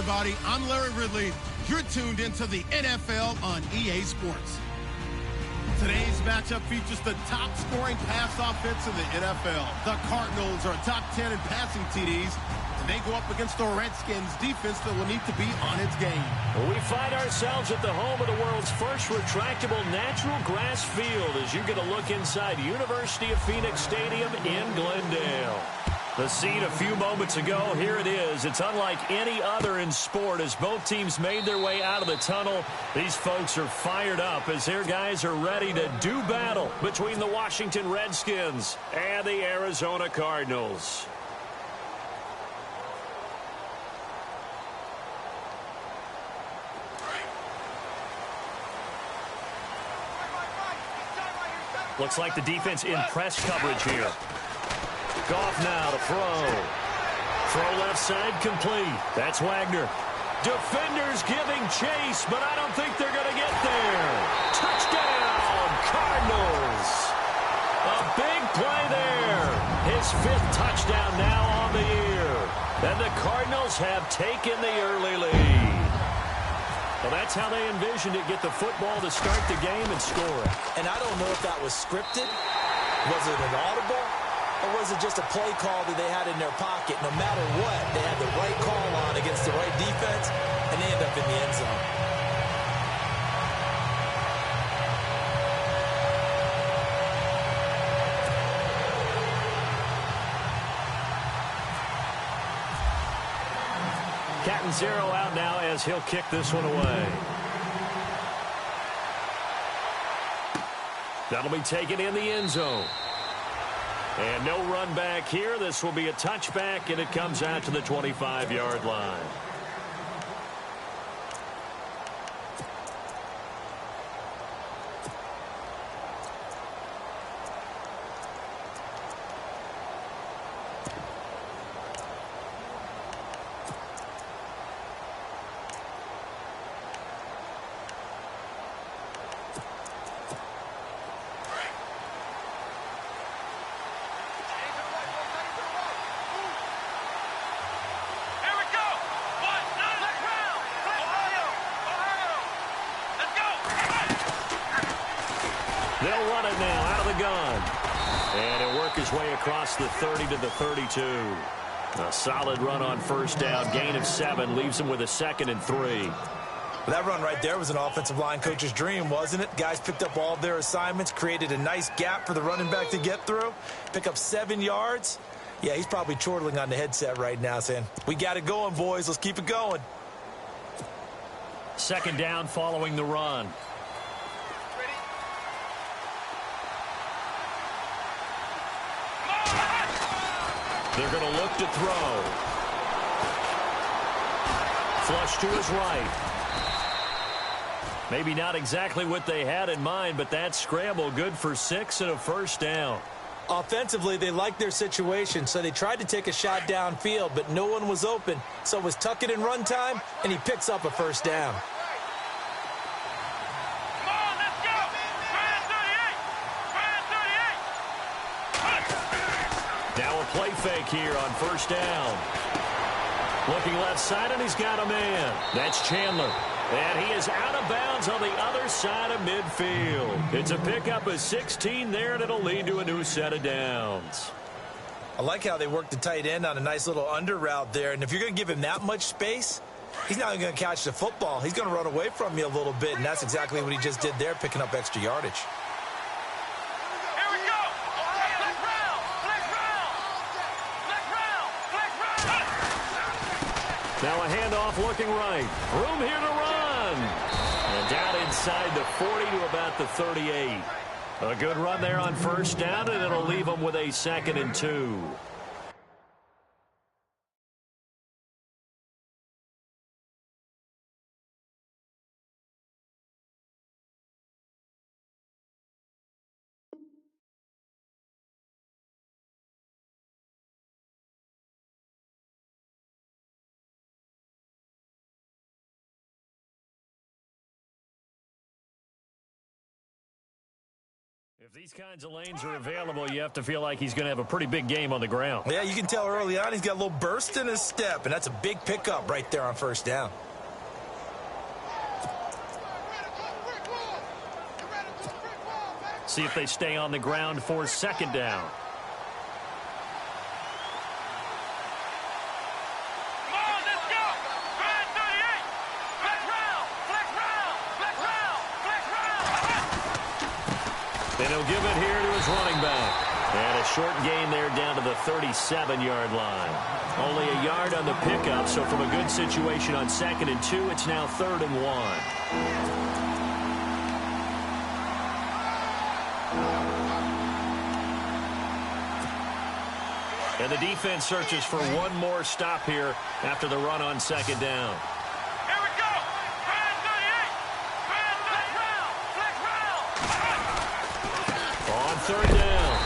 everybody. I'm Larry Ridley. You're tuned into the NFL on EA Sports. Today's matchup features the top-scoring pass offense in the NFL. The Cardinals are top 10 in passing TDs, and they go up against the Redskins defense that will need to be on its game. Well, we find ourselves at the home of the world's first retractable natural grass field as you get a look inside University of Phoenix Stadium in Glendale. The scene a few moments ago, here it is. It's unlike any other in sport as both teams made their way out of the tunnel. These folks are fired up as their guys are ready to do battle between the Washington Redskins and the Arizona Cardinals. Looks like the defense in press coverage here. Goff now to throw. Throw left side complete. That's Wagner. Defenders giving chase, but I don't think they're going to get there. Touchdown, Cardinals. A big play there. His 5th touchdown now on the year. And the Cardinals have taken the early lead. Well, that's how they envisioned it. Get the football to start the game and score it. And I don't know if that was scripted. Was it an audible? Or was it just a play call that they had in their pocket? No matter what, they had the right call on against the right defense, and they end up in the end zone. Cat and zero out now as he'll kick this one away. That'll be taken in the end zone. And no run back here. This will be a touchback, and it comes out to the 25-yard line. They'll run it now out of the gun. And it'll work his way across the 30 to the 32. A solid run on first down. Gain of 7 leaves him with a 2nd and 3. Well, that run right there was an offensive line coach's dream, wasn't it? Guys picked up all of their assignments, created a nice gap for the running back to get through, pick up 7 yards. Yeah, he's probably chortling on the headset right now saying, we got it going, boys. Let's keep it going. 2nd down following the run. They're going to look to throw. Flush to his right. Maybe not exactly what they had in mind, but that scramble good for 6 and a first down. Offensively, they liked their situation, so they tried to take a shot downfield, but no one was open. So it was tuck it in run time, and he picks up a first down. Now a play fake here on first down. Looking left side, and he's got a man. That's Chandler. And he is out of bounds on the other side of midfield. It's a pickup of 16 there, and it'll lead to a new set of downs. I like how they worked the tight end on a nice little under route there. And if you're going to give him that much space, he's not going to catch the football. He's going to run away from you a little bit, and that's exactly what he just did there, picking up extra yardage. Now a handoff looking right. Room here to run. And down inside the 40 to about the 38. A good run there on first down, and it'll leave them with a 2nd and 2. If these kinds of lanes are available, you have to feel like he's going to have a pretty big game on the ground. Yeah, you can tell early on he's got a little burst in his step, and that's a big pickup right there on first down. See if they stay on the ground for second down. And he'll give it here to his running back. And a short gain there down to the 37-yard line. Only a yard on the pickup, so from a good situation on 2nd and 2, it's now 3rd and 1. And the defense searches for one more stop here after the run on 2nd down. Here we go! Flag 38! On 3rd down.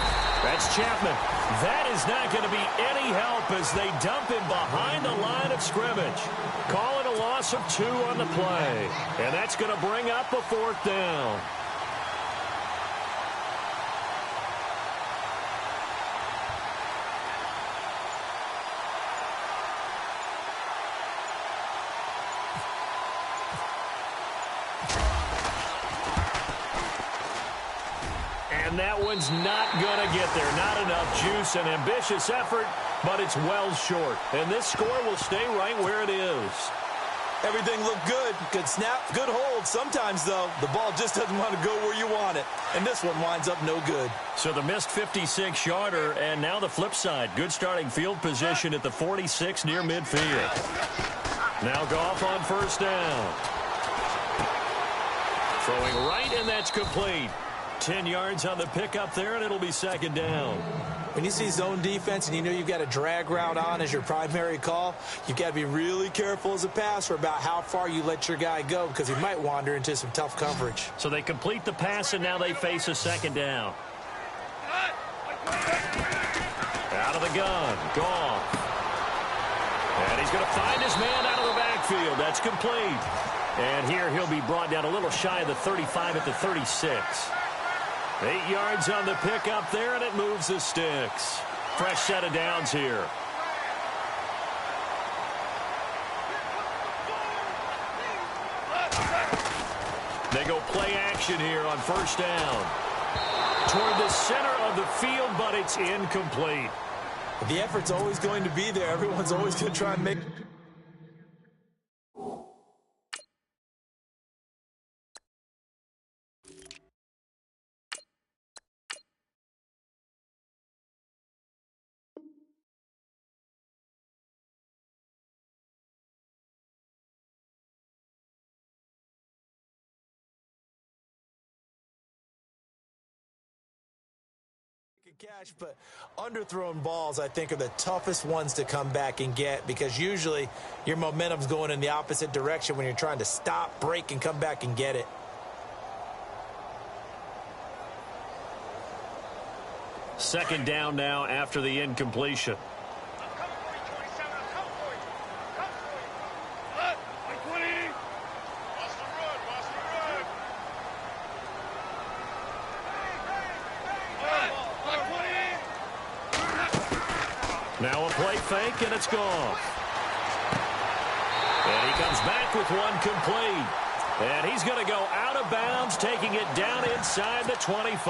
That's Chapman. That is not going to be any help as they dump him behind the line of scrimmage. Call it a loss of 2 on the play. And that's going to bring up a 4th down. And that one's not going to get there. Not enough juice, an ambitious effort, but it's well short. And this score will stay right where it is. Everything looked good. Good snap, good hold. Sometimes, though, the ball just doesn't want to go where you want it. And this one winds up no good. So the missed 56-yarder, and now the flip side. Good starting field position at the 46 near midfield. Now Goff on 1st down. Throwing right, and that's complete. 10 yards on the pickup there, and it'll be 2nd down. When you see zone defense and you know you've got a drag route on as your primary call, you've got to be really careful as a passer about how far you let your guy go because he might wander into some tough coverage. So they complete the pass, and now they face a 2nd down. Out of the gun, Goff. And he's going to find his man out of the backfield. That's complete. And here he'll be brought down a little shy of the 35 at the 36. 8 yards on the pickup there, and it moves the sticks. Fresh set of downs here. They go play action here on 1st down. Toward the center of the field, but it's incomplete. The effort's always going to be there. Everyone's always going to try and make... catch, but underthrown balls, I think, are the toughest ones to come back and get because usually your momentum's going in the opposite direction when you're trying to stop, break, and come back and get it. Second down now after the incompletion. Now a play fake, and it's gone. And he comes back with one complete. And he's going to go out of bounds, taking it down inside the 25.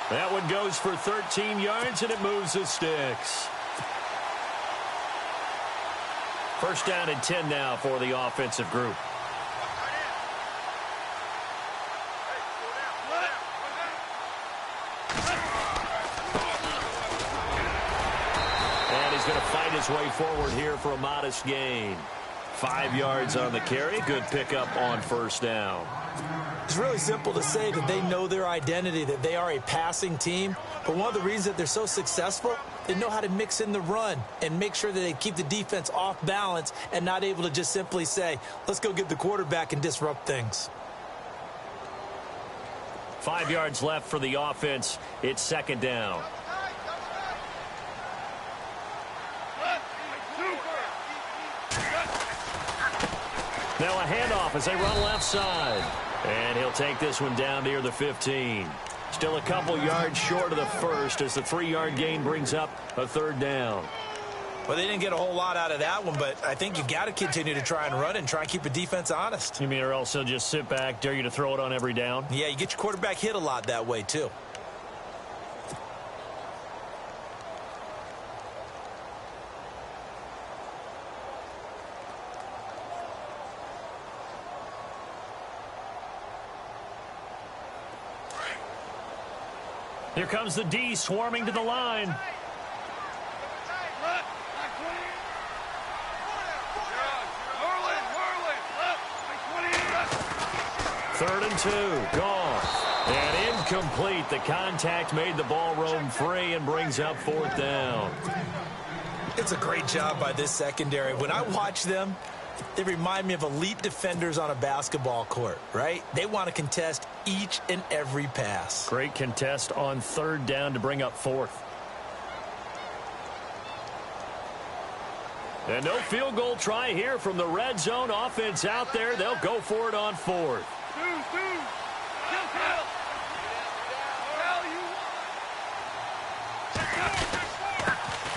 That one goes for 13 yards, and it moves the sticks. 1st down and 10 now for the offensive group. Going to fight his way forward here for a modest gain. 5 yards on the carry. Good pickup on 1st down. It's really simple to say that they know their identity, that they are a passing team. But one of the reasons that they're so successful, they know how to mix in the run and make sure that they keep the defense off balance and not able to just simply say, let's go get the quarterback and disrupt things. 5 yards left for the offense. It's 2nd down. Now a handoff as they run left side. And he'll take this one down near the 15. Still a couple yards short of the first as the 3-yard gain brings up a third down. Well, they didn't get a whole lot out of that one, but I think you got to continue to try and run and try and keep the defense honest. You mean or else they'll just sit back, dare you to throw it on every down? Yeah, you get your quarterback hit a lot that way, too. Here comes the D swarming to the line. Third and 2, Goff. And incomplete. The contact made the ball roam free and brings up 4th down. It's a great job by this secondary. When I watch them, they remind me of elite defenders on a basketball court, right? They want to contest each and every pass. Great contest on 3rd down to bring up 4th. And no field goal try here from the red zone. Offense out there. They'll go for it on 4th.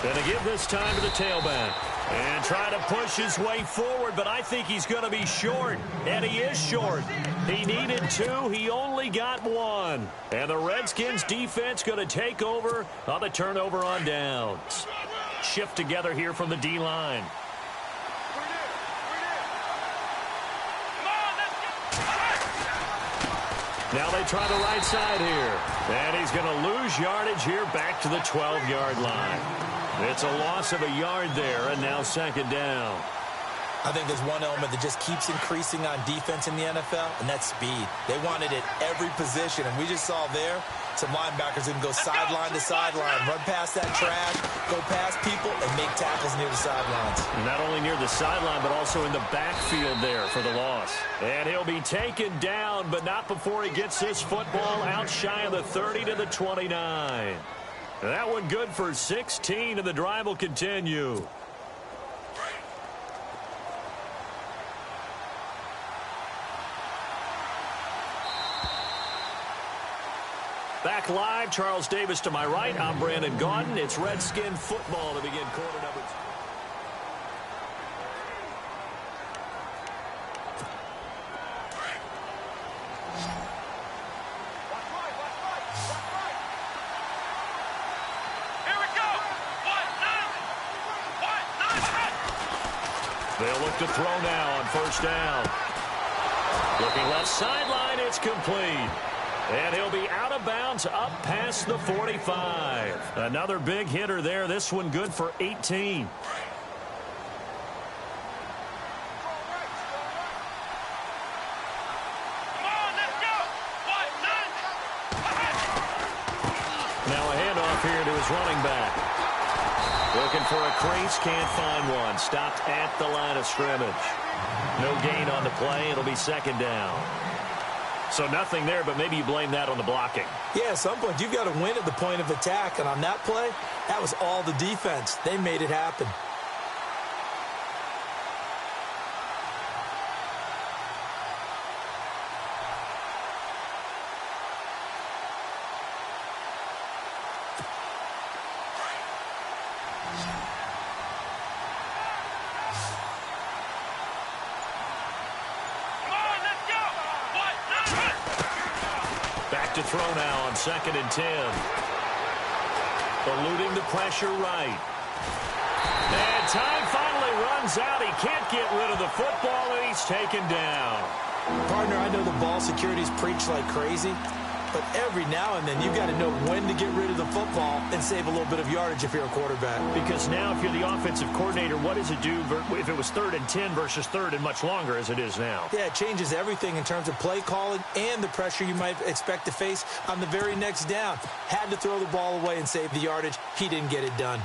Gonna give this time to the tailback. And try to push his way forward, but I think he's going to be short. And he is short. He needed 2. He only got 1. And the Redskins defense going to take over on the turnover on downs. Shift together here from the D-line. Now they try the right side here. And he's going to lose yardage here back to the 12-yard line. It's a loss of a yard there, and now 2nd down. I think there's one element that just keeps increasing on defense in the NFL, and that's speed. They want it at every position, and we just saw there some linebackers that can go sideline to sideline, run past that trash, go past people, and make tackles near the sidelines. Not only near the sideline, but also in the backfield there for the loss. And he'll be taken down, but not before he gets this football out shy of the 30 to the 29. That one good for 16, and the drive will continue. Back live, Charles Davis to my right. I'm Brandon Gaudin. It's Redskin football to begin quarter number 2. They'll look to throw now on 1st down. Looking left sideline, it's complete. And he'll be out of bounds up past the 45. Another big hitter there. This one good for 18. Now a handoff here to his running back. Looking for a crease, can't find one. Stopped at the line of scrimmage. No gain on the play. It'll be 2nd down. So nothing there, but maybe you blame that on the blocking. Yeah, at some point you've got to win at the point of attack. And on that play, that was all the defense. They made it happen. To throw now on 2nd and 10. Eluding the pressure right. And time finally runs out. He can't get rid of the football, and he's taken down. Partner, I know the ball security's preached like crazy, but every now and then you've got to know when to get rid of the football and save a little bit of yardage if you're a quarterback. Because now if you're the offensive coordinator, what does it do if it was 3rd and 10 versus 3rd and much longer as it is now? Yeah, it changes everything in terms of play calling and the pressure you might expect to face on the very next down. Had to throw the ball away and save the yardage. He didn't get it done.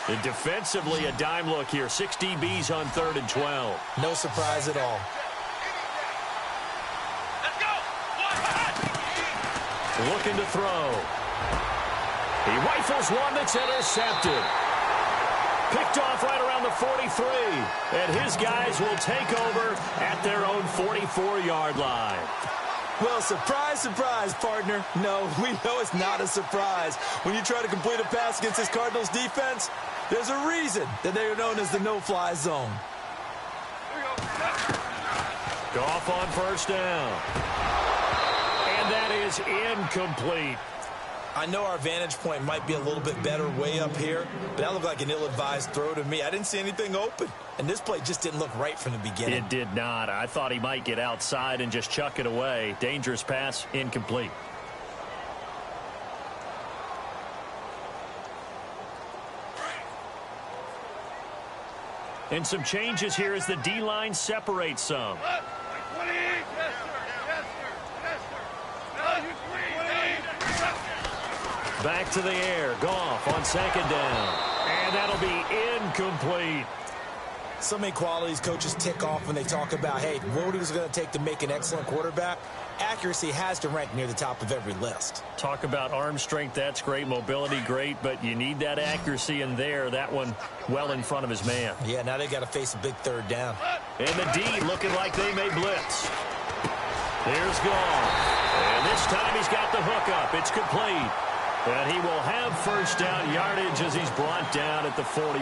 And defensively, a dime look here. 6 DBs on 3rd and 12. No surprise at all. Looking to throw. He rifles one that's intercepted. Picked off right around the 43. And his guys will take over at their own 44-yard line. Well, surprise, surprise, partner. No, we know it's not a surprise. When you try to complete a pass against this Cardinals defense, there's a reason that they are known as the no-fly zone. Goff on first down. And that is incomplete. I know our vantage point might be a little bit better way up here, but that looked like an ill-advised throw to me. I didn't see anything open, and this play just didn't look right from the beginning. It did not. I thought he might get outside and just chuck it away. Dangerous pass, incomplete. And some changes here as the D-line separates some. Back to the air. Goff on second down. And that'll be incomplete. So many qualities coaches tick off when they talk about, hey, what is it going to take to make an excellent quarterback? Accuracy has to rank near the top of every list. Talk about arm strength, that's great. Mobility, great. But you need that accuracy in there. That one well in front of his man. Yeah, now they got to face a big third down. And the D looking like they may blitz. Here's Goff. And this time he's got the hookup. It's complete. And he will have first down yardage as he's brought down at the 41.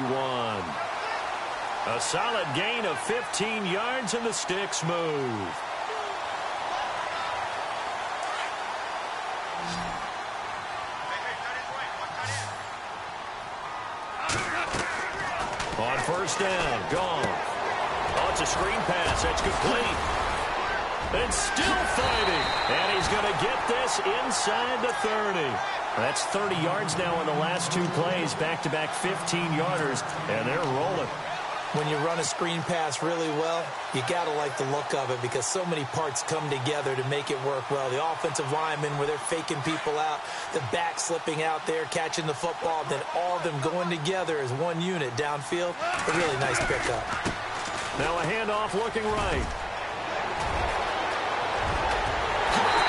A solid gain of 15 yards, and the sticks move. On first down, Goff. Oh, it's a screen pass. That's complete. And still fighting. And he's going to get this inside the 30. That's 30 yards now in the last two plays. Back-to-back 15-yarders, and they're rolling. When you run a screen pass really well, you got to like the look of it because so many parts come together to make it work well. The offensive linemen, where they're faking people out, the back slipping out there, catching the football, then all of them going together as one unit downfield. A really nice pickup. Now a handoff looking right.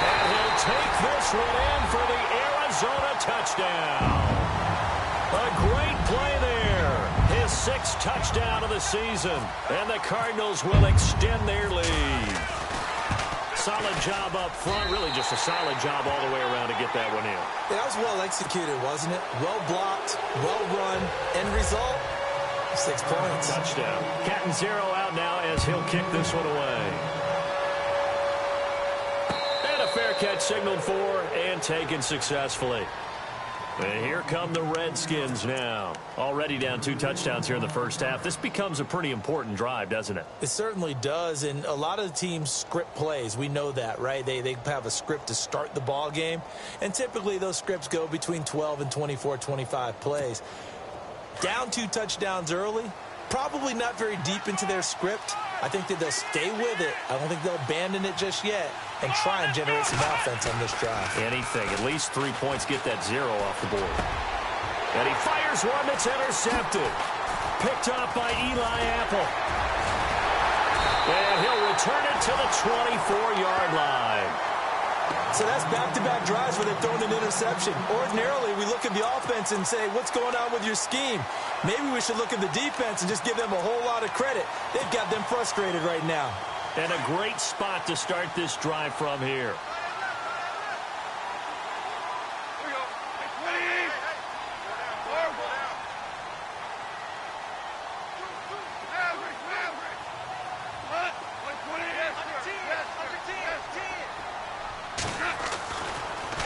And he'll take this one in for the Arizona touchdown. A great play there. His sixth touchdown of the season. And the Cardinals will extend their lead. Solid job up front. Really just a solid job all the way around to get that one in. Yeah, that was well executed, wasn't it? Well blocked, well run. End result, 6 points. Touchdown. Cat and zero out now as he'll kick this one away. And a fair catch signaled for and taken successfully. And here come the Redskins now. Already down 2 touchdowns here in the first half. This becomes a pretty important drive, doesn't it? It certainly does, and a lot of the teams script plays. We know that, right? They have a script to start the ball game, and typically those scripts go between 12 and 24, 25 plays. Down 2 touchdowns early, probably not very deep into their script. I think that they'll stay with it. I don't think they'll abandon it just yet and try and generate some offense on this drive. Anything. At least 3 points. Get that 0 off the board. And he fires one that's intercepted. Picked up by Eli Apple. And he'll return it to the 24-yard line. So that's back-to-back drives where they've thrown an interception. Ordinarily, we look at the offense and say, what's going on with your scheme? Maybe we should look at the defense and just give them a whole lot of credit. They've got them frustrated right now. And a great spot to start this drive from here.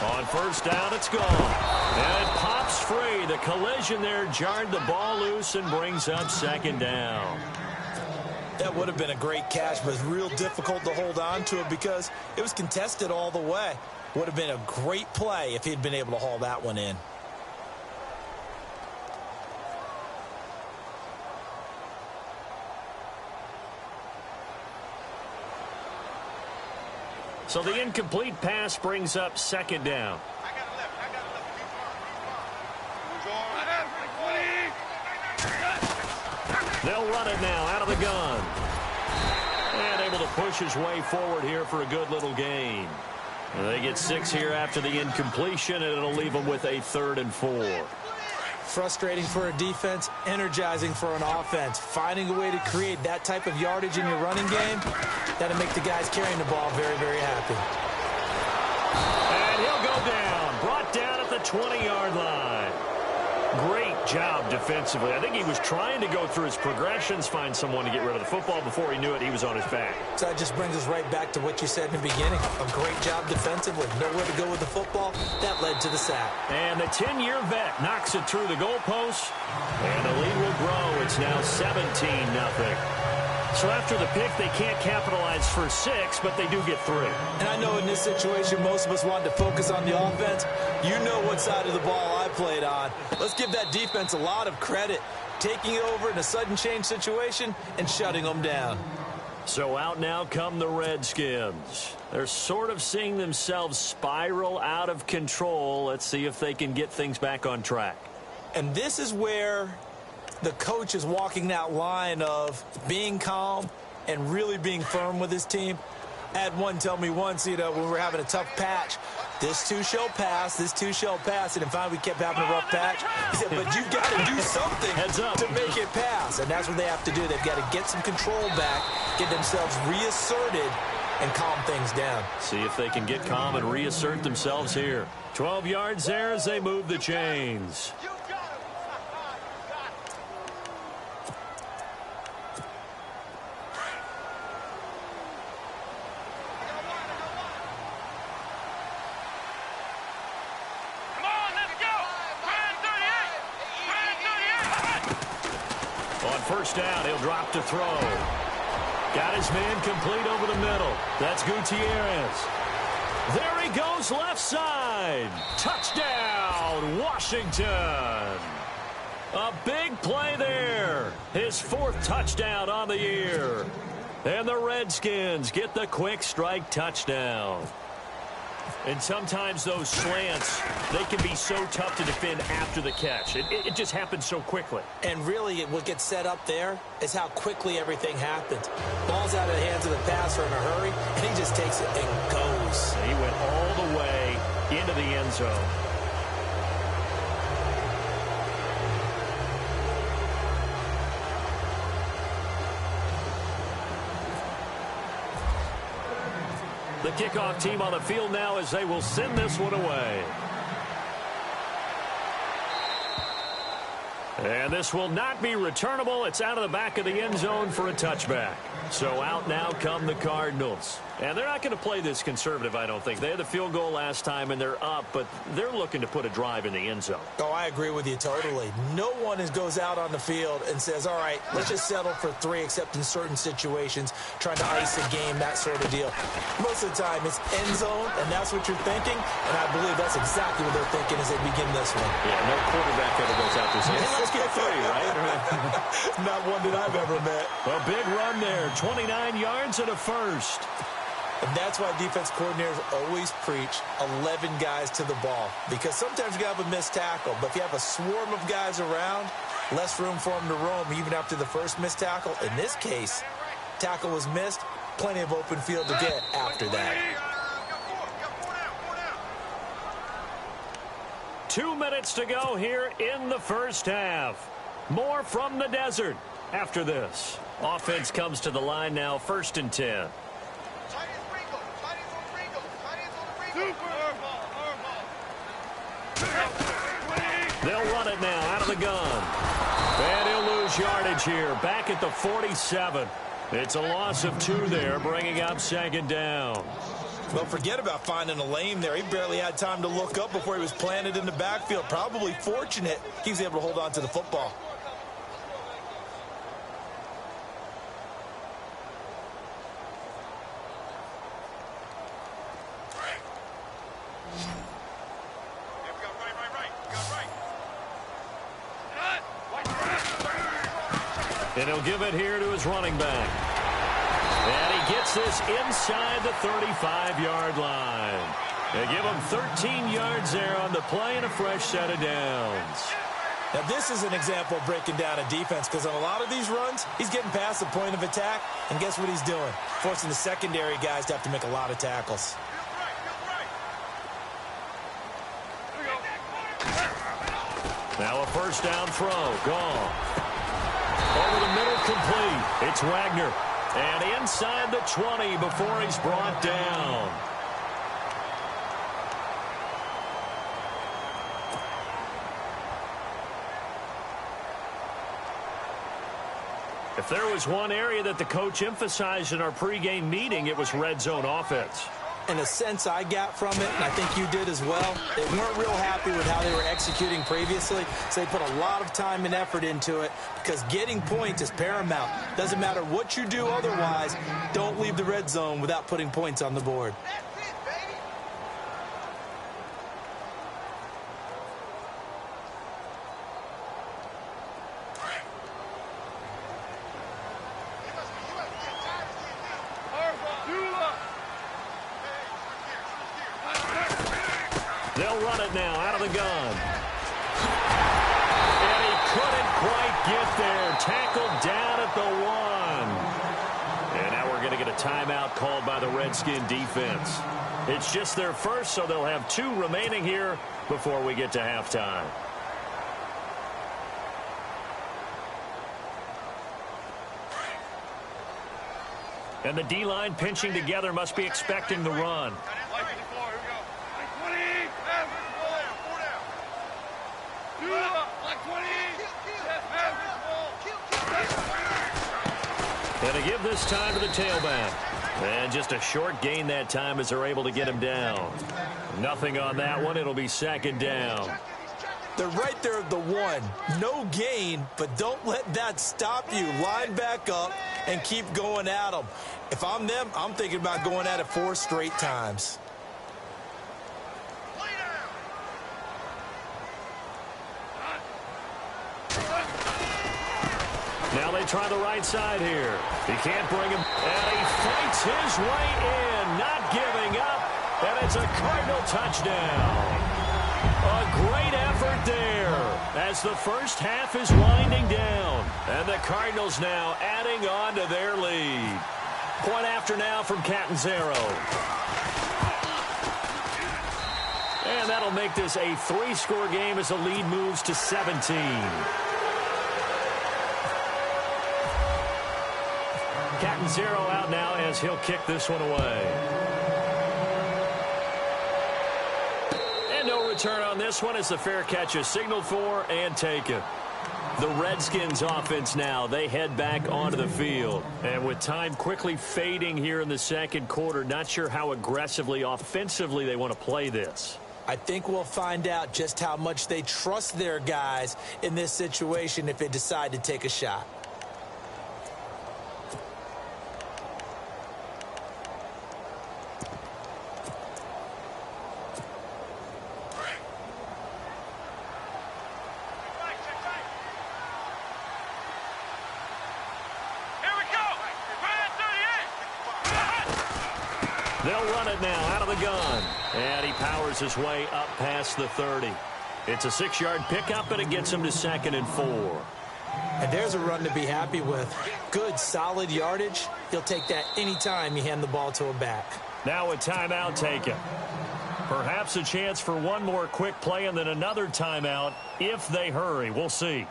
On first down, it's gone. And it pops free. The collision there jarred the ball loose and brings up second down. That would have been a great catch, but it's real difficult to hold on to it because it was contested all the way. Would have been a great play if he'd been able to haul that one in. So the incomplete pass brings up second down. They'll run it now out of the gun. And able to push his way forward here for a good little gain. And they get 6 here after the incompletion, and it'll leave them with a 3rd and 4. Frustrating for a defense, energizing for an offense. Finding a way to create that type of yardage in your running game, that'll make the guys carrying the ball very, very happy. And he'll go down. Brought down at the 20-yard line. Great job defensively. I think he was trying to go through his progressions, find someone to get rid of the football. Before he knew it, he was on his back. So that just brings us right back to what you said in the beginning. A great job defensively. Nowhere to go with the football. That led to the sack. And the 10-year vet knocks it through the goalpost. And the lead will grow. It's now 17-0. So after the pick, they can't capitalize for 6, but they do get 3. And I know in this situation, most of us wanted to focus on the offense. You know what side of the ball I played on. Let's give that defense a lot of credit. Taking over in a sudden change situation and shutting them down. So out now come the Redskins. They're sort of seeing themselves spiral out of control. Let's see if they can get things back on track. And this is where the coach is walking that line of being calm and really being firm with his team. I had one tell me once, when we were having a tough patch, this too shall pass, this too shall pass. And finally we kept having a rough patch. He said, but you've got to do something to make it pass. And that's what they have to do. They've got to get some control back, get themselves reasserted, and calm things down. See if they can get calm and reassert themselves here. 12 yards there as they move the chains. First down, he'll drop to throw. Got his man complete over the middle. That's Gutierrez. There he goes left side. Touchdown, Washington. A big play there. His 4th touchdown on the year. And the Redskins get the quick strike touchdown. And sometimes those slants, they can be so tough to defend after the catch. It just happens so quickly. And really, what gets set up there is how quickly everything happens. Ball's out of the hands of the passer in a hurry, and he just takes it and goes. He went all the way into the end zone. The kickoff team on the field now as they will send this one away. And this will not be returnable. It's out of the back of the end zone for a touchback. So out now come the Cardinals. And they're not going to play this conservative, I don't think. They had the field goal last time, and they're up, but they're looking to put a drive in the end zone. Oh, I agree with you totally. No one goes out on the field and says, all right, let's just settle for 3, except in certain situations, trying to ice a game, that sort of deal. Most of the time, it's end zone, and that's what you're thinking, and I believe that's exactly what they're thinking as they begin this one. Yeah, no quarterback ever goes out there saying, hey, let's get 3, right? Not one that I've ever met. A big run there, 29 yards and a first. And that's why defense coordinators always preach 11 guys to the ball. Because sometimes you have a missed tackle, but if you have a swarm of guys around, less room for them to roam even after the first missed tackle. In this case, tackle was missed, plenty of open field to get after that. 2 minutes to go here in the first half. More from the desert after this. Offense comes to the line now, 1st and 10. They'll run it now out of the gun. And he'll lose yardage here. Back at the 47. It's a loss of 2 there, bringing up 2nd down. Well, forget about finding a lane there. He barely had time to look up before he was planted in the backfield. Probably fortunate he was able to hold on to the football. And he'll give it here to his running back. And he gets this inside the 35-yard line. They give him 13 yards there on the play and a fresh set of downs. Now, this is an example of breaking down a defense because on a lot of these runs, he's getting past the point of attack, and guess what he's doing? Forcing the secondary guys to have to make a lot of tackles. Now a first down throw. Gone. Over the middle, complete. It's Wagner. And inside the 20 before he's brought down. If there was one area that the coach emphasized in our pregame meeting, it was red zone offense. In a sense I got from it, and I think you did as well, they weren't real happy with how they were executing previously, so they put a lot of time and effort into it because getting points is paramount. Doesn't matter what you do otherwise, don't leave the red zone without putting points on the board. They'll run it now out of the gun. And he couldn't quite get there. Tackled down at the 1. And now we're going to get a timeout called by the Redskin defense. It's just their first, so they'll have 2 remaining here before we get to halftime. And the D-line pinching together must be expecting the run. And to give this time to the tailback. And just a short gain that time as they're able to get him down. Nothing on that one. It'll be second down. They're right there at the 1. No gain, but don't let that stop you. Line back up and keep going at them. If I'm them, I'm thinking about going at it 4 straight times. Now they try the right side here. He can't bring him. And he fights his way in, not giving up. And it's a Cardinal touchdown. A great effort there as the first half is winding down. And the Cardinals now adding on to their lead. Point after now from Catanzaro. And that'll make this a 3-score game as the lead moves to 17. Catanzaro out now as he'll kick this one away. And no return on this one as the fair catch is signaled for and taken. The Redskins offense now, they head back onto the field. And with time quickly fading here in the second quarter, not sure how aggressively, offensively they want to play this. I think we'll find out just how much they trust their guys in this situation if they decide to take a shot. They'll run it now out of the gun. And he powers his way up past the 30. It's a 6-yard pickup, and it gets him to 2nd and 4. And there's a run to be happy with. Good, solid yardage. He'll take that anytime you hand the ball to a back. Now a timeout taken. Perhaps a chance for one more quick play and then another timeout if they hurry. We'll see.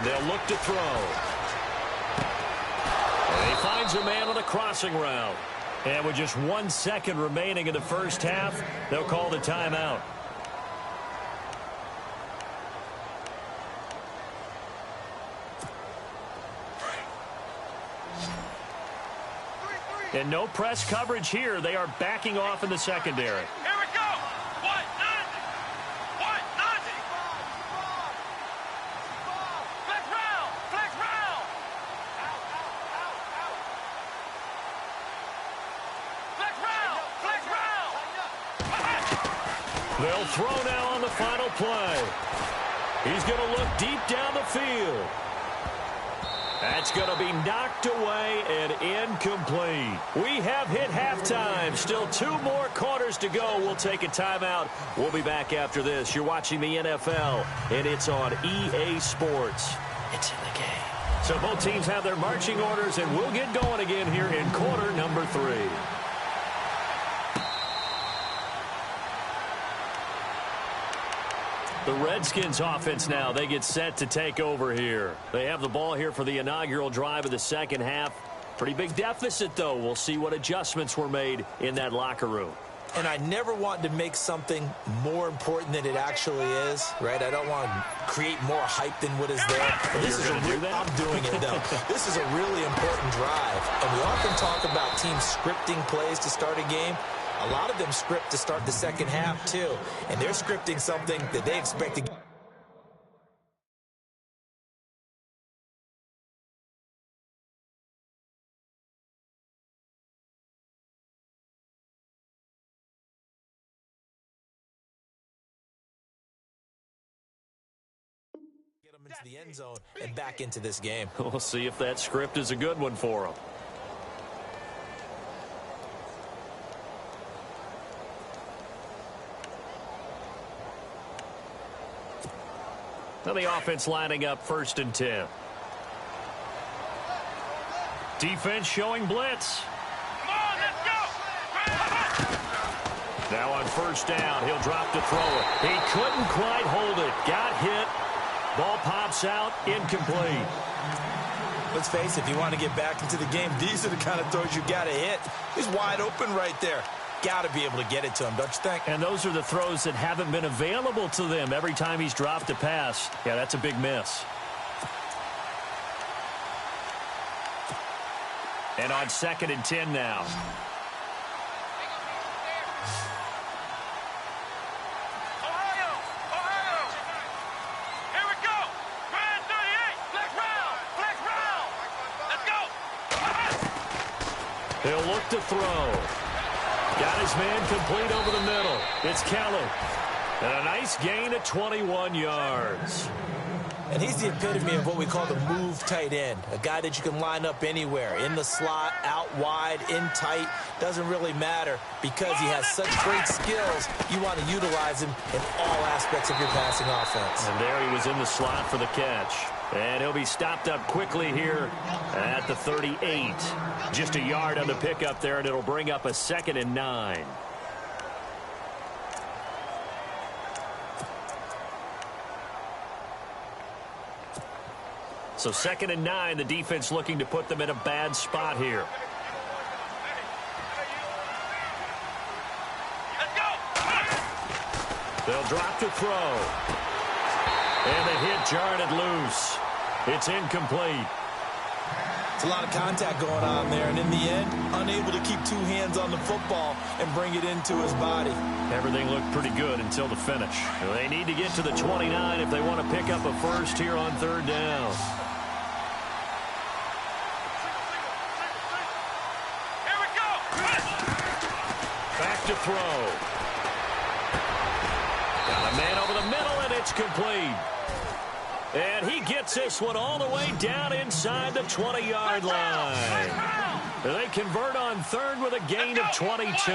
They'll look to throw. And he finds a man on a crossing route. And with just 1 second remaining in the first half, they'll call the timeout. And no press coverage here. They are backing off in the secondary. They'll throw now on the final play. He's going to look deep down the field. That's going to be knocked away and incomplete. We have hit halftime. Still 2 more quarters to go. We'll take a timeout. We'll be back after this. You're watching the NFL, and it's on EA Sports. It's in the game. So both teams have their marching orders, and we'll get going again here in quarter number 3. The Redskins offense now, they get set to take over here. They have the ball here for the inaugural drive of the second half. Pretty big deficit, though. We'll see what adjustments were made in that locker room. And I never want to make something more important than it actually is, right? I don't want to create more hype than what is there. But this is I'm doing it, though. This is a really important drive. And we often talk about teams scripting plays to start a game. A lot of them script to start the second half, too. And they're scripting something that they expect to get them into the end zone and back into this game. We'll see if that script is a good one for them. Now the offense lining up 1st and 10. Defense showing blitz. Come on, let's go. Now on 1st down, he'll drop to throw it. He couldn't quite hold it. Got hit. Ball pops out, incomplete. Let's face it, if you want to get back into the game, these are the kind of throws you got to hit. He's wide open right there. Got to be able to get it to him, don't you think? And those are the throws that haven't been available to them every time he's dropped a pass. Yeah, that's a big miss. And on 2nd and 10 now. Ohio. Here we go. Grand 38. Flex round. Let's go. He'll look to throw. Got his man complete over the middle. It's Kelly. And a nice gain of 21 yards. And he's the epitome of what we call the move tight end. A guy that you can line up anywhere. In the slot, out wide, in tight. Doesn't really matter because he has such great skills. You want to utilize him in all aspects of your passing offense. And there he was in the slot for the catch. And he'll be stopped up quickly here at the 38. Just a yard on the pickup there, and it'll bring up a 2nd and 9. So 2nd and 9, the defense looking to put them in a bad spot here. Let's go. They'll drop to throw. And the hit jarred it loose. It's incomplete. It's a lot of contact going on there, and in the end, unable to keep 2 hands on the football and bring it into his body. Everything looked pretty good until the finish. They need to get to the 29 if they want to pick up a first here on 3rd down. Here we go. Back to throw. Got a man over the middle, and it's complete. And he gets this one all the way down inside the 20-yard line. They convert on 3rd with a gain of 22.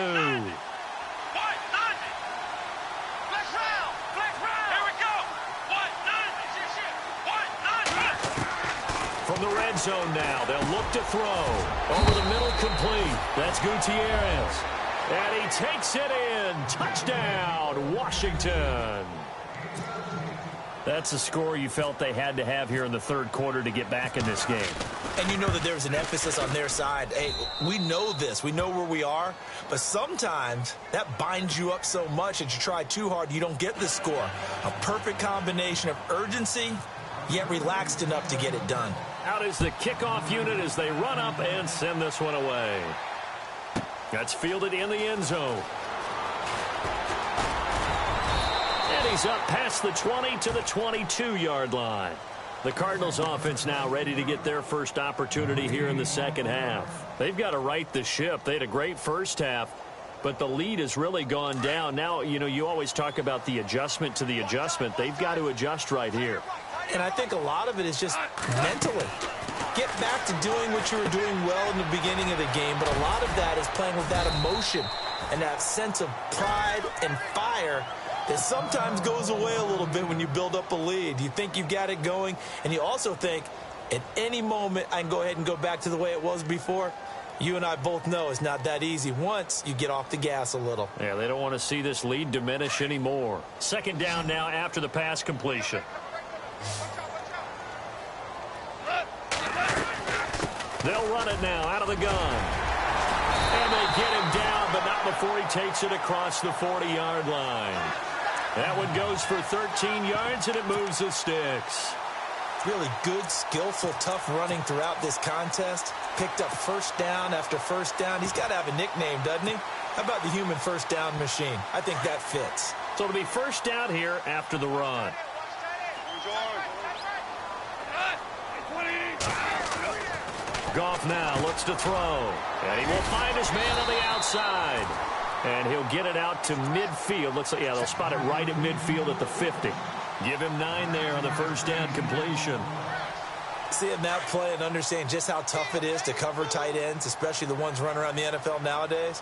From the red zone now, they'll look to throw. Over the middle, complete. That's Gutierrez. And he takes it in. Touchdown, Washington. That's the score you felt they had to have here in the 3rd quarter to get back in this game. And you know that there's an emphasis on their side. Hey, we know this. We know where we are. But sometimes that binds you up so much that you try too hard, you don't get the score. A perfect combination of urgency, yet relaxed enough to get it done. Out is the kickoff unit as they run up and send this one away. That's fielded in the end zone. And he's up past the 20 to the 22-yard line. The Cardinals offense now ready to get their first opportunity here in the second half. They've got to right the ship. They had a great first half, but the lead has really gone down. Now, you know, you always talk about the adjustment to the adjustment. They've got to adjust right here. And I think a lot of it is just mentally. Get back to doing what you were doing well in the beginning of the game, but a lot of that is playing with that emotion and that sense of pride and fire that sometimes goes away a little bit when you build up a lead. You think you've got it going, and you also think at any moment I can go ahead and go back to the way it was before. You and I both know it's not that easy once you get off the gas a little. Yeah, they don't want to see this lead diminish anymore. Second down now after the pass completion. They'll run it now out of the gun. And they get him down, but not before he takes it across the 40-yard line. That one goes for 13 yards, and it moves the sticks. Really good, skillful, tough running throughout this contest. Picked up first down after first down. He's got to have a nickname, doesn't he? How about the human first down machine? I think that fits. So it'll be first down here after the run. Goff now looks to throw. And he will find his man on the outside. And he'll get it out to midfield. Looks like, yeah, they'll spot it right at midfield at the 50. Give him 9 there on the first down completion. Seeing that play and understanding just how tough it is to cover tight ends, especially the ones running around the NFL nowadays,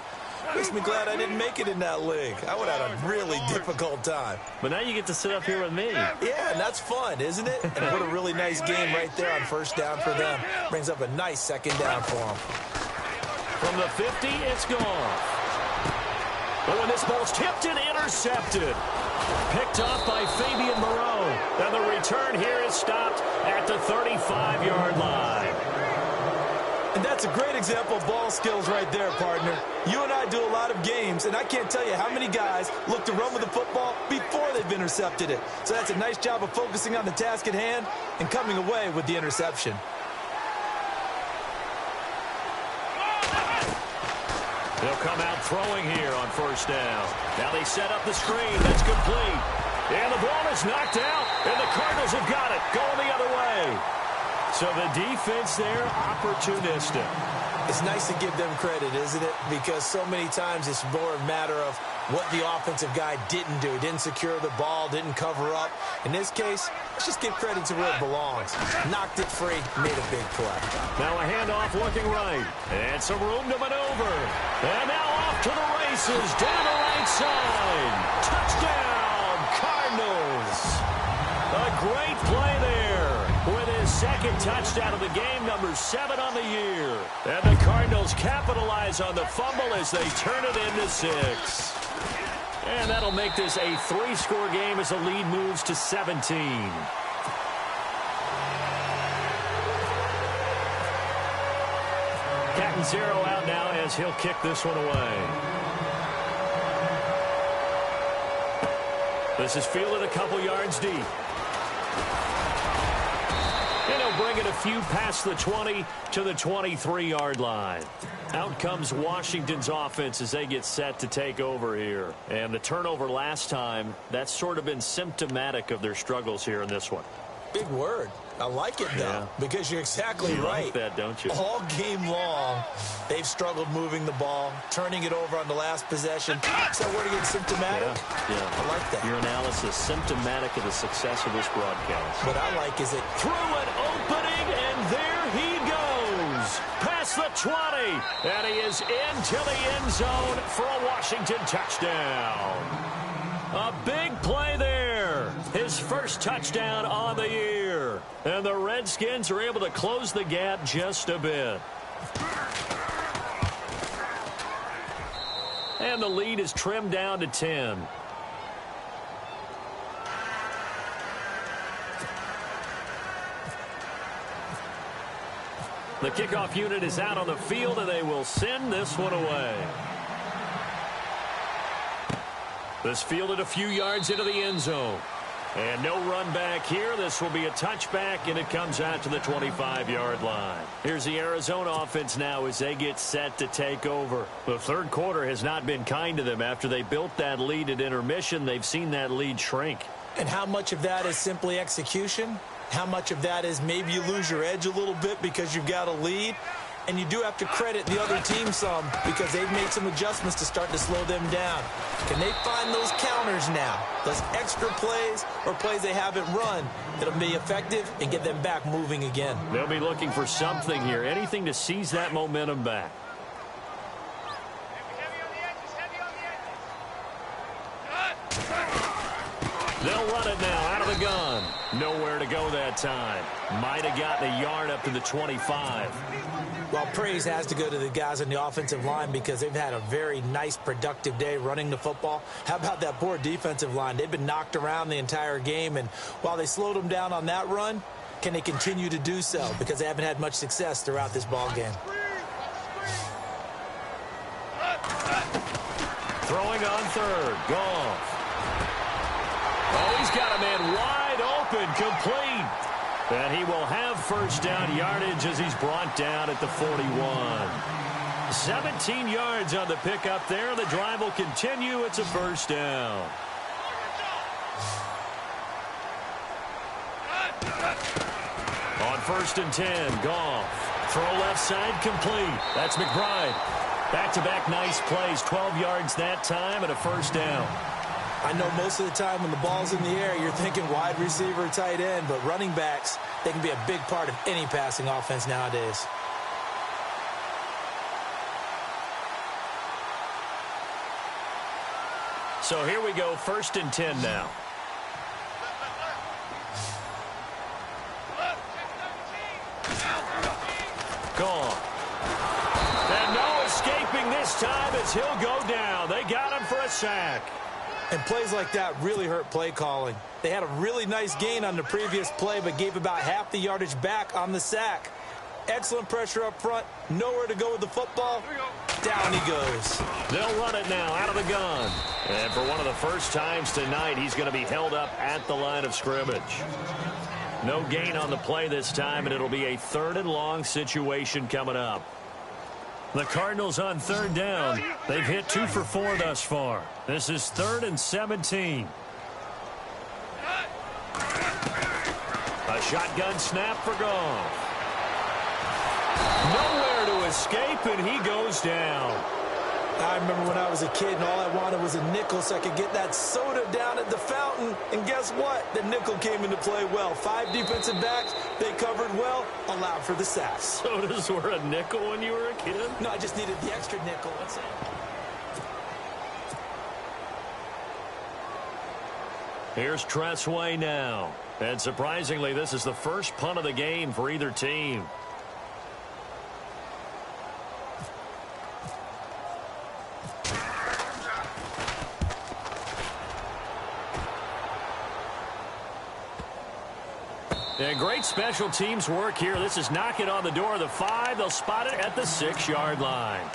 makes me glad I didn't make it in that league. I would have had a really difficult time. But now you get to sit up here with me. Yeah, and that's fun, isn't it? And what a really nice game right there on first down for them. Brings up a nice second down for them. From the 50, it's gone. But when this ball's tipped and intercepted. Picked off by Fabian Moreau. And the return here is stopped at the 35-yard line. And that's a great example of ball skills right there, partner. You and I do a lot of games, and I can't tell you how many guys look to run with the football before they've intercepted it. So that's a nice job of focusing on the task at hand and coming away with the interception. They'll come out throwing here on first down. Now they set up the screen. That's complete. And the ball is knocked out, and the Cardinals have got it. Going the other way. So the defense there, opportunistic. It's nice to give them credit, isn't it? Because so many times it's more a matter of what the offensive guy didn't do. Didn't secure the ball, didn't cover up. In this case, let's just give credit to where it belongs. Knocked it free, made a big play. Now a handoff looking right. And some room to maneuver. And now off to the races, down the right side. Touchdown, Cardinals. A great play there. With his second touchdown of the game, number 7 on the year. And the Cardinals capitalize on the fumble as they turn it into 6. And that'll make this a 3-score game as the lead moves to 17. Catanzaro out now as he'll kick this one away. This is fielded a couple yards deep. And he'll bring it a few past the 20 to the 23-yard line. Out comes Washington's offense as they get set to take over here. And the turnover last time, that's sort of been symptomatic of their struggles here in this one. Big word. I like it, though, because you're exactly right. You like that, don't you? All game long, they've struggled moving the ball, turning it over on the last possession. Is that word again, symptomatic? Yeah. I like that. Your analysis, symptomatic of the success of this broadcast. What I like is it through an opening, and there he goes. Past the 20, and he is into the end zone for a Washington touchdown. A big play there. His first touchdown on the year. And the Redskins are able to close the gap just a bit. And the lead is trimmed down to 10. The kickoff unit is out on the field, and they will send this one away. This fielded a few yards into the end zone. And no run back here. This will be a touchback, and it comes out to the 25-yard line. Here's the Arizona offense now as they get set to take over. The third quarter has not been kind to them. After they built that lead at intermission, they've seen that lead shrink. And how much of that is simply execution? How much of that is maybe you lose your edge a little bit because you've got a lead? And you do have to credit the other team some because they've made some adjustments to start to slow them down. Can they find those counters now? Those extra plays or plays they haven't run that'll be effective and get them back moving again. They'll be looking for something here, anything to seize that momentum back. They'll run it now out of the gun. Nowhere to go that time. Might have gotten a yard up to the 25. Well, praise has to go to the guys on the offensive line because they've had a very nice, productive day running the football. How about that poor defensive line? They've been knocked around the entire game, and while they slowed them down on that run, can they continue to do so? Because they haven't had much success throughout this ball game. Throwing on third. Goff. Oh, he's got a man wide open, complete. And he will have first down yardage as he's brought down at the 41. 17 yards on the pickup there. The drive will continue. It's a first down. On 1st and 10, Goff. Throw left side, complete. That's McBride. Back-to-back nice plays. 12 yards that time and a first down. I know most of the time when the ball's in the air, you're thinking wide receiver, tight end, but running backs, they can be a big part of any passing offense nowadays. So here we go, 1st and 10 now. Gone. And no escaping this time as he'll go down. They got him for a sack. And plays like that really hurt play calling. They had a really nice gain on the previous play, but gave about half the yardage back on the sack. Excellent pressure up front. Nowhere to go with the football. Down he goes. They'll run it now out of the gun. And for one of the first times tonight, he's going to be held up at the line of scrimmage. No gain on the play this time, and it'll be a 3rd and long situation coming up. The Cardinals on 3rd down. They've hit 2 for 4 thus far. This is 3rd and 17. A shotgun snap for Goff. Nowhere to escape, and he goes down. I remember when I was a kid and all I wanted was a nickel so I could get that soda down at the fountain. And guess what? The nickel came into play well. 5 defensive backs, they covered well, allowed for the sacks. Sodas were a nickel when you were a kid? No, I just needed the extra nickel. That's it. Here's Tressway now. And surprisingly, this is the first punt of the game for either team. And great special teams work here. This is knocking on the door of the 5. They'll spot it at the 6-yard line.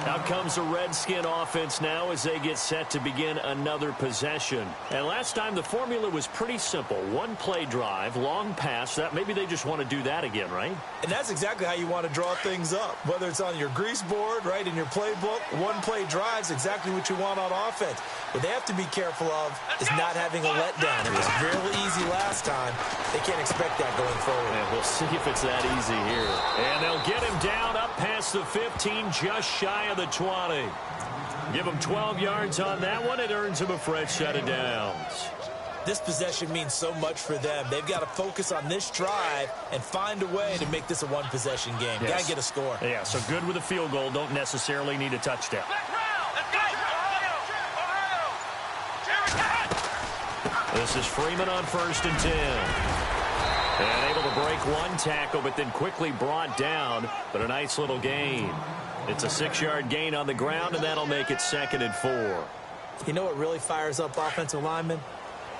Out comes the Redskin offense now as they get set to begin another possession. And last time the formula was pretty simple. 1-play drive, long pass. That maybe they just want to do that again, right? And that's exactly how you want to draw things up. Whether it's on your grease board, right, in your playbook, 1-play drive's exactly what you want on offense. What they have to be careful of is not having a letdown. It was real easy last time. They can't expect that going forward. And we'll see if it's that easy here. And they'll get him down up past the 15, just shy of the 20. Give him 12 yards on that one. It earns him a fresh set of downs. This possession means so much for them. They've got to focus on this drive and find a way to make this a one-possession game. Yes. Got to get a score. Yeah, so good with a field goal. Don't necessarily need a touchdown. This is Freeman on 1st and 10. And able to break one tackle, but then quickly brought down. But a nice little gain. It's a 6-yard gain on the ground, and that'll make it 2nd and 4. You know what really fires up offensive linemen?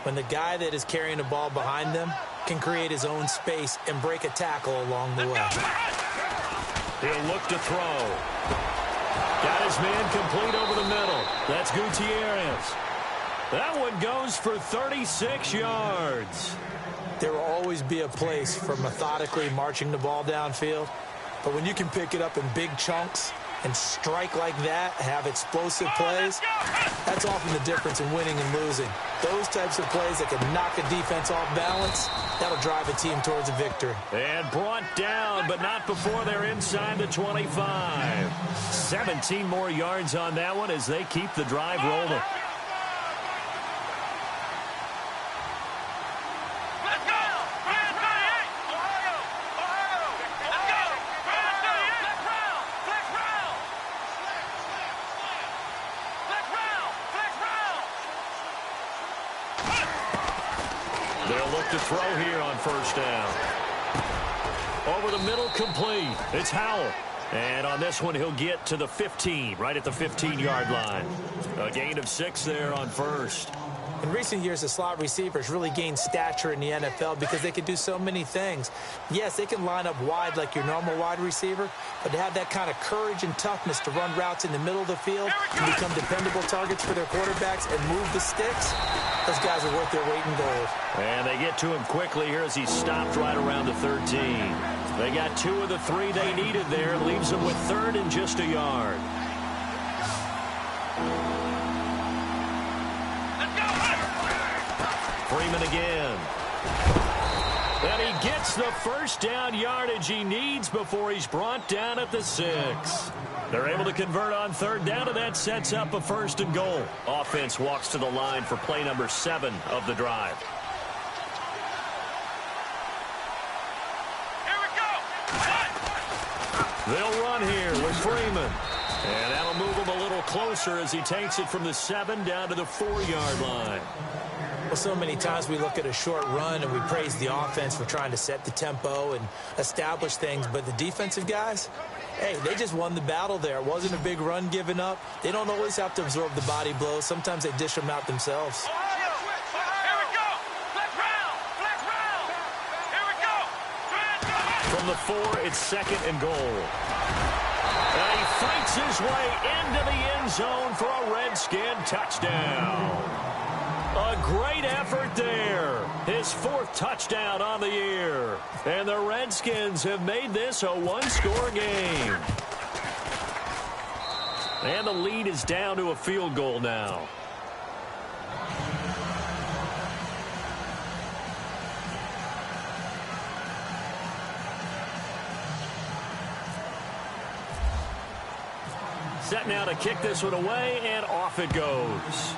When the guy that is carrying the ball behind them can create his own space and break a tackle along the way. He'll look to throw. Got his man complete over the middle. That's Gutierrez. That one goes for 36 yards. There will always be a place for methodically marching the ball downfield. But when you can pick it up in big chunks and strike like that, have explosive plays, that's often the difference in winning and losing. Those types of plays that can knock a defense off balance, that'll drive a team towards a victory. And brought down, but not before they're inside the 25. 17 more yards on that one as they keep the drive rolling. To to throw here on first down. Over the middle, complete. It's Howell. And on this one, he'll get to the 15, right at the 15-yard line. A gain of 6 there on first. In recent years, the slot receivers really gained stature in the NFL because they can do so many things. Yes, they can line up wide like your normal wide receiver, but to have that kind of courage and toughness to run routes in the middle of the field and become dependable targets for their quarterbacks and move the sticks, those guys are worth their weight in gold. And they get to him quickly here as he stopped right around the 13. They got 2 of the 3 they needed there. Leaves them with 3rd and just a yard. Freeman again. And he gets the first down yardage he needs before he's brought down at the 6. They're able to convert on 3rd down, and that sets up a 1st and goal. Offense walks to the line for play number 7 of the drive. They'll run here with Freeman. And that'll move him a little closer as he takes it from the 7 down to the 4-yard line. Well, so many times we look at a short run and we praise the offense for trying to set the tempo and establish things. But the defensive guys, hey, they just won the battle there. It wasn't a big run given up. They don't always have to absorb the body blows. Sometimes they dish them out themselves. From the 4, it's 2nd and goal. And he fights his way into the end zone for a Redskin touchdown. A great effort there. His 4th touchdown on the year. And the Redskins have made this a 1-score game. And the lead is down to a field goal now. Set now to kick this one away, and off it goes.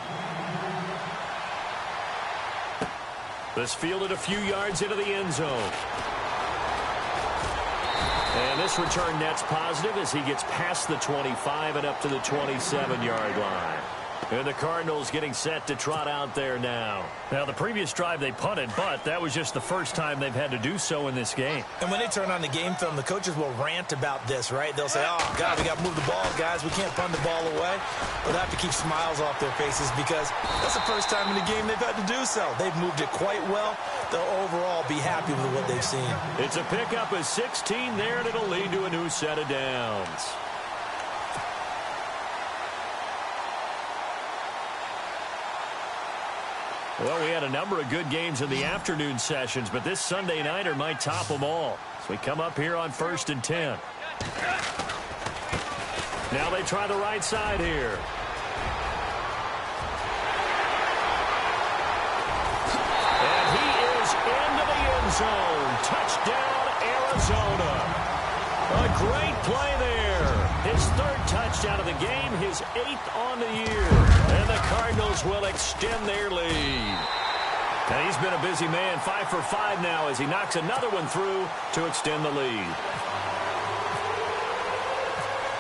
This fielded a few yards into the end zone. And this return net's positive as he gets past the 25 and up to the 27-yard line. And the Cardinals getting set to trot out there now. Now, the previous drive they punted, but that was just the first time they've had to do so in this game. And when they turn on the game film, the coaches will rant about this, right? They'll say, oh, God, we got to move the ball, guys. We can't punt the ball away. But they have to keep smiles off their faces because that's the first time in the game they've had to do so. They've moved it quite well. They'll overall be happy with what they've seen. It's a pickup of 16 there, and it'll lead to a new set of downs. Well, we had a number of good games in the afternoon sessions, but this Sunday nighter might top them all. So we come up here on 1st and 10. Now they try the right side here. And he is into the end zone. Touchdown, Arizona. A great play there. His 3rd touchdown of the game, his 8th on the year. And the Cardinals will extend their lead. And he's been a busy man, 5 for 5 now as he knocks another one through to extend the lead.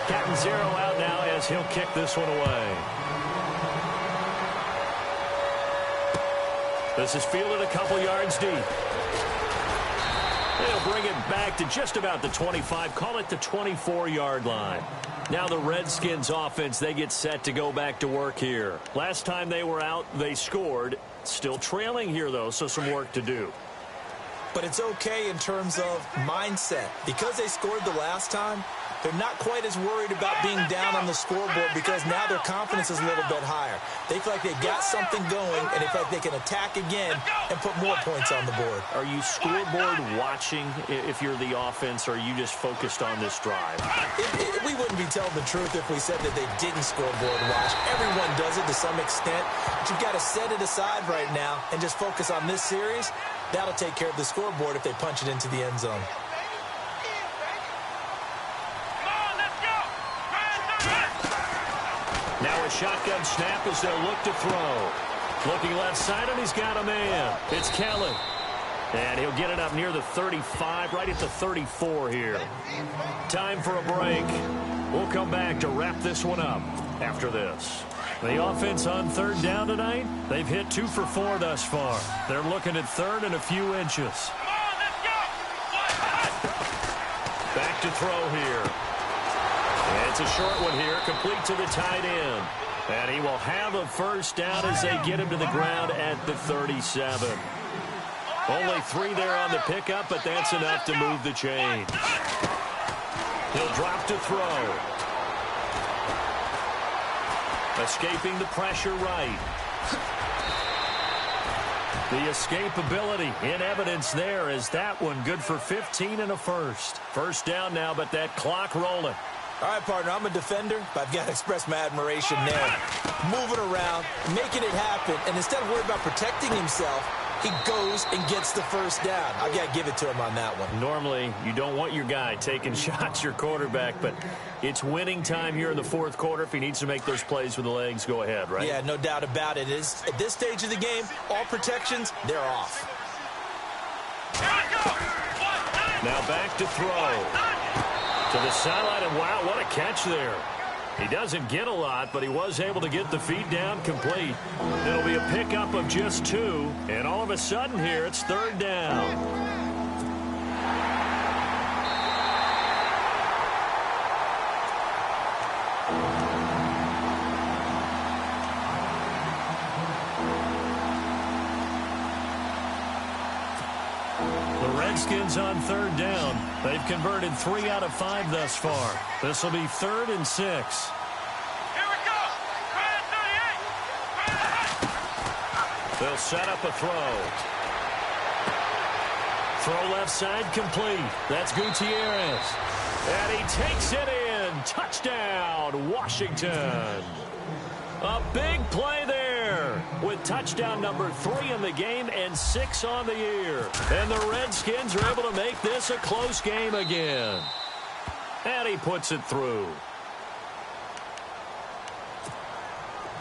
Captain Zero out now as he'll kick this one away. This is fielded a couple yards deep. They'll bring it back to just about the 25, call it the 24-yard line. Now the Redskins offense, they get set to go back to work here. Last time they were out, they scored. Still trailing here, though, so some work to do. But it's okay in terms of mindset. Because they scored the last time, they're not quite as worried about being down on the scoreboard because now their confidence is a little bit higher. They feel like they've got something going, and they feel like they can attack again and put more points on the board. Are you scoreboard watching if you're the offense, or are you just focused on this drive? We wouldn't be telling the truth if we said that they didn't scoreboard watch. Everyone does it to some extent, but you've got to set it aside right now and just focus on this series. That'll take care of the scoreboard if they punch it into the end zone. Now a shotgun snap as they'll look to throw. Looking left side, and he's got a man. It's Kelly. And he'll get it up near the 35, right at the 34 here. Time for a break. We'll come back to wrap this one up after this. The offense on third down tonight, they've hit 2 for 4 thus far. They're looking at third and a few inches. Come on, let's go. Back to throw here. It's a short one here, complete to the tight end. And he will have a first down as they get him to the ground at the 37. Only 3 there on the pickup, but that's enough to move the chains. He'll drop to throw. Escaping the pressure right. The escapability in evidence there as that one good for 15 and a first. First down now, but that clock rolling. All right, partner, I'm a defender, but I've got to express my admiration there. Moving around, making it happen, and instead of worrying about protecting himself, he goes and gets the first down. I've got to give it to him on that one. Normally, you don't want your guy taking shots, your quarterback, but it's winning time here in the fourth quarter. If he needs to make those plays with the legs, go ahead, right? Yeah, no doubt about it. At this stage of the game, all protections, they're off. Now back to throw. To the sideline, and wow, what a catch there. He doesn't get a lot, but he was able to get the feet down complete. It'll be a pickup of just 2, and all of a sudden here, it's third down. Redskins on third down. They've converted 3 out of 5 thus far. This will be 3rd and 6. Here we go. They'll set up a throw. Throw left side complete. That's Gutierrez. And he takes it in. Touchdown, Washington. A big play there with touchdown number 3 in the game and 6 on the year. And the Redskins are able to make this a close game again. And he puts it through.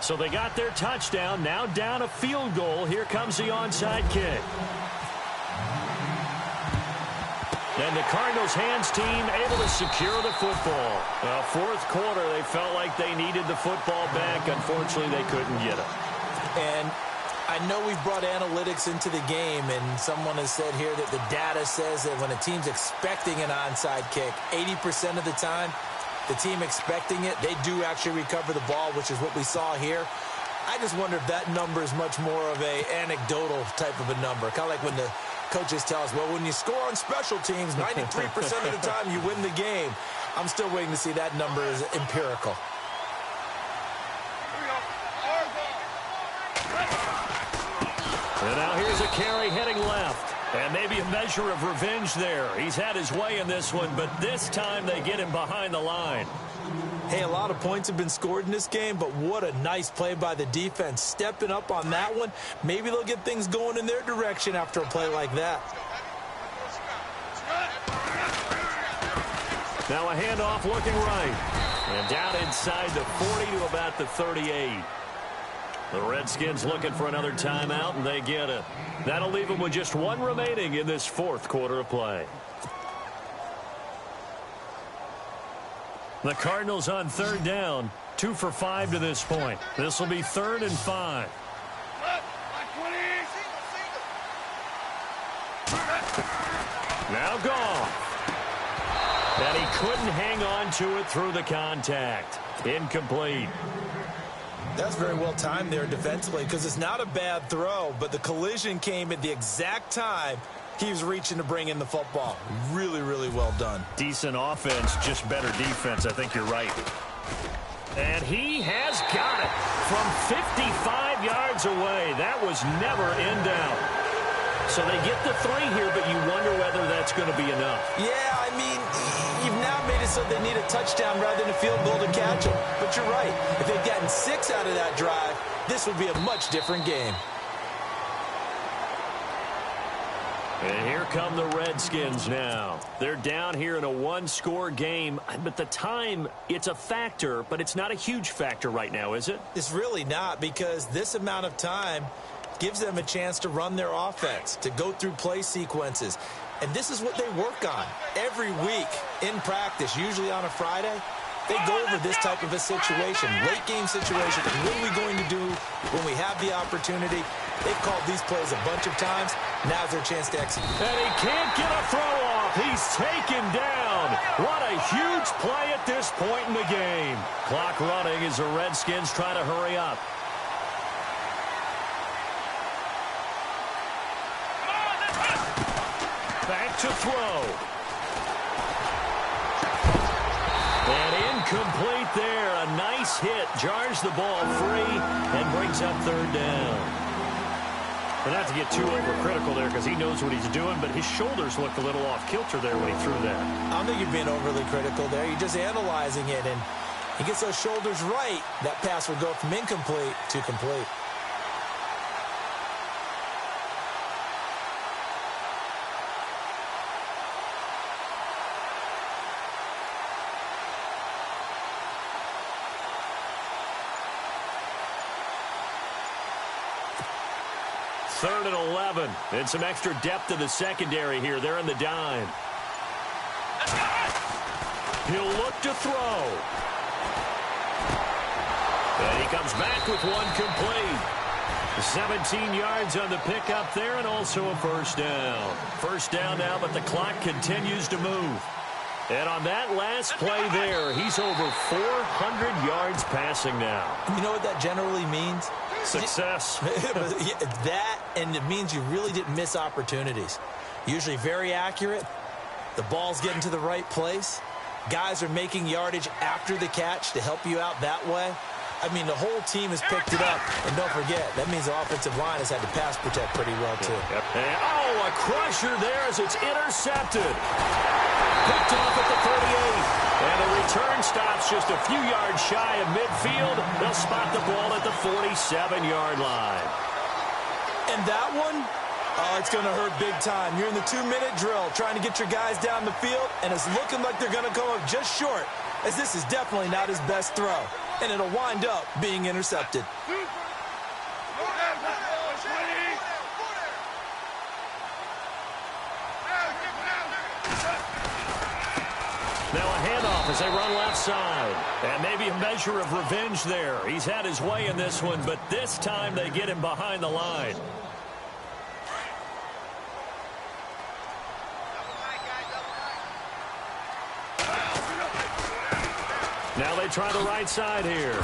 So they got their touchdown, now down a field goal. Here comes the onside kick. And the Cardinals' hands team able to secure the football. Well, fourth quarter, they felt like they needed the football back. Unfortunately, they couldn't get it. And I know we've brought analytics into the game, and someone has said here that the data says that when a team's expecting an onside kick, 80% of the time, the team expecting it, they do actually recover the ball, which is what we saw here. I just wonder if that number is much more of a anecdotal type of a number. Kind of like when the coaches tell us, well, when you score on special teams, 93% of the time you win the game. I'm still waiting to see that number is empirical. And now here's a carry heading left. And maybe a measure of revenge there. He's had his way in this one, but this time they get him behind the line. Hey, a lot of points have been scored in this game, but what a nice play by the defense. Stepping up on that one. Maybe they'll get things going in their direction after a play like that. Now a handoff looking right. And down inside the 40 to about the 38. The Redskins looking for another timeout, and they get it. That'll leave them with just 1 remaining in this fourth quarter of play. The Cardinals on third down, 2 for 5 to this point. This will be 3rd and 5. Now gone. And he couldn't hang on to it through the contact. Incomplete. That's very well timed there defensively because it's not a bad throw, but the collision came at the exact time he was reaching to bring in the football. Really, really well done. Decent offense, just better defense. I think you're right. And he has got it from 55 yards away. That was never in doubt. So they get the 3 here, but you wonder whether that's going to be enough. Yeah, I mean, you've now made it so they need a touchdown rather than a field goal to catch them. But you're right. If they'd gotten 6 out of that drive, this would be a much different game. And here come the Redskins now. They're down here in a 1-score game, but the time, it's a factor, but it's not a huge factor right now, is it? It's really not, because this amount of time gives them a chance to run their offense, to go through play sequences. And this is what they work on every week in practice, usually on a Friday. They go over this type of a situation, late game situation. What are we going to do when we have the opportunity? They've called these plays a bunch of times. Now's their chance to execute. And he can't get a throw off. He's taken down. What a huge play at this point in the game. Clock running as the Redskins try to hurry up. Back to throw. And incomplete there. A nice hit. Jars the ball free and brings up third down. But not to get too overcritical there because he knows what he's doing, but his shoulders looked a little off kilter there when he threw that. I don't think you're being overly critical there. You're just analyzing it, and he gets those shoulders right. That pass will go from incomplete to complete. Third and 11, and some extra depth to the secondary here. They're in the dime. He'll look to throw. And he comes back with one complete. 17 yards on the pickup there, and also a first down. First down now, but the clock continues to move. And on that last play there, he's over 400 yards passing now. You know what that generally means? Success. That, and it means you really didn't miss opportunities. Usually very accurate. The ball's getting to the right place. Guys are making yardage after the catch to help you out that way. I mean, the whole team has picked it up. And don't forget, that means the offensive line has had to pass protect pretty well, too. Yep. And, oh, a crusher there as it's intercepted. Picked off at the 38. And the return stops just a few yards shy of midfield. They'll spot the ball at the 47-yard line. And that one, oh, it's going to hurt big time. You're in the 2-minute drill trying to get your guys down the field, and it's looking like they're going to come up just short, as this is definitely not his best throw. And it'll wind up being intercepted. Now a handoff as they run left side. And maybe a measure of revenge there. He's had his way in this one, but this time they get him behind the line. Now they try the right side here.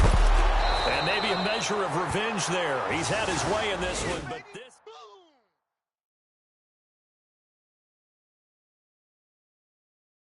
And maybe a measure of revenge there. He's had his way in this one, but this